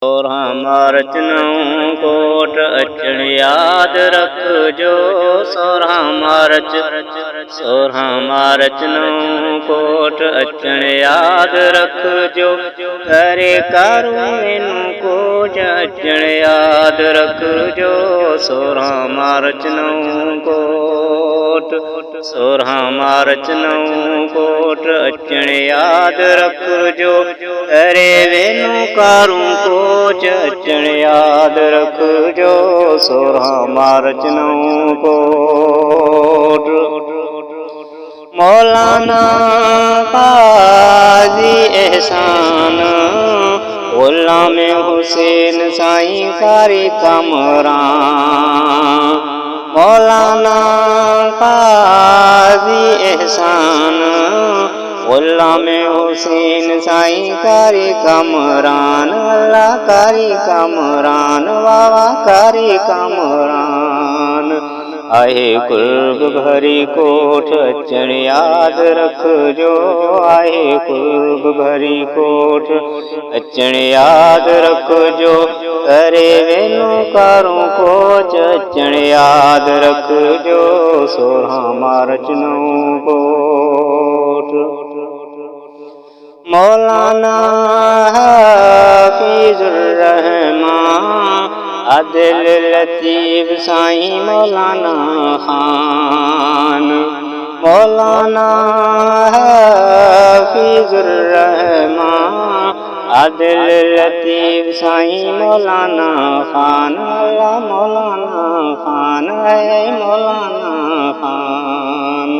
और हमार चनऊ कोट अचण याद रखजो। सोर हमार चनऊ कोट अचण याद रखजो। करे कारू मैनू कोट अचण याद रखजो। सोर हमार चनऊ कोट कोट अचण याद रखजो। करे वेनू कारू कोट अचण याद रखजो। सोर हमार चनऊ कोट। मौलाना काजी एहसान गुलाम हुसैन साईं कारी कमरान। मौलाना काजी एहसान गुलाम हुसैन साईं कारी कमरान। अल्लाह कारी कमरान, वावा कारी कमरान। आहे कुर्ब भरी कोठ अचण याद रखजो। आहे कुर्ब भरी कोठ अचण याद रखजो। करे वेनू कारू कोच अचण याद रखजो। सोर हमार चनऊ कोट। मौलाना हाफिजुर रहमान अब्दुल लतीफ साईं मौलाना खान। मौलाना हाफिजुर रहमान अब्दुल लतीफ साईं मौलाना खान। अल्लाह मौलाना खान है मौलाना खान।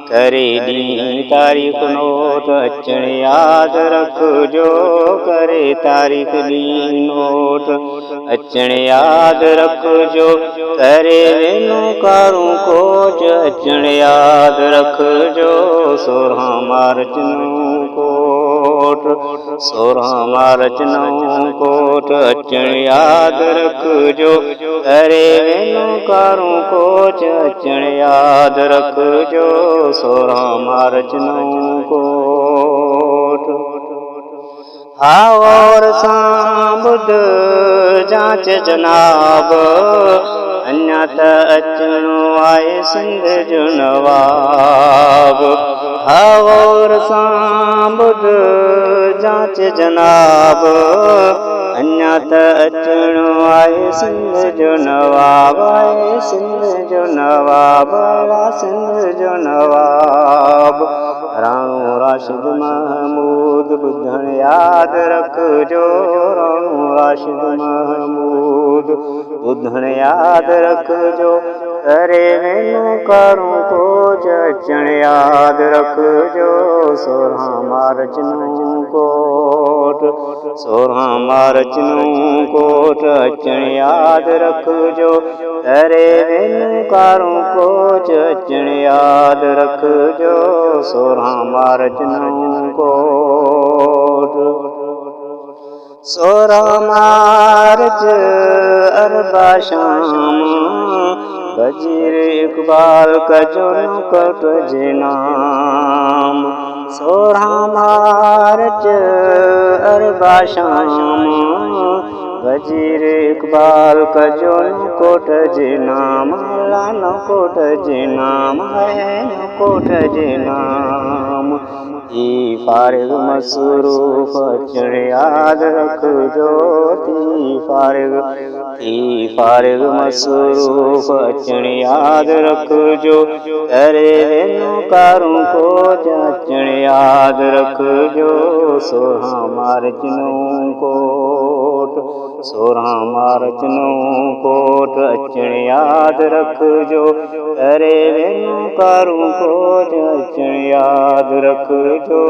करे दी तारीख नोट अचण याद रखजो। करे तारीख दी नोट अचण याद रखजो। करे वेनू कारू कोच अचण याद रखजो। सोर हमार चनऊ कोट। सोर हमार चनऊ कोट अचण याद रखजो। करे वेनू कारू कोच अचण याद रखजो। सोर हमार चनऊ कोट। हावर सां ॿुध जांच जनाब अञा त अचणो आहे सिंध जो नवाब। हावर सां ॿुध जांच जनाब अञा त अचणो आहे सिंध जो नवाब। आहे सिंध जो नवाब, सिंध जो नवाब। राणो राशिद महमूद ॿुधण याद रखजो। राणो राशिद महमूद ॿुधण याद रखजो। करे वेनू कारू कोच अचण याद रखजो। सोर हमार चनऊ कोट। सोर हमार चनऊ कोट अचण याद रखजो। करे वेनू कारू कोच अचण याद रखजो। सोर हमार चनऊ कोट। 16 मार्च अरबा शाम वजीर इकबाल कजो कोट जे नाम। 16 मार्च अरबा शाम वजीर इकबाल कजो कोट जे नाम। अल्लाह कोट जे नाम है कोट जे नाम। थी फारिग मसरूफ अचण याद रखजो। थी फारिग मसरूफ अचण याद रखजो। करे वेनू कारू कोच अचण याद रखजो। सोर हमार चनऊ कोट। सोर हमार चनऊ कोट अचण याद रखजो। करे वेनू कारू कोच अचण याद रखजो।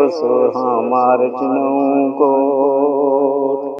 सोर हमार चनऊ कोट।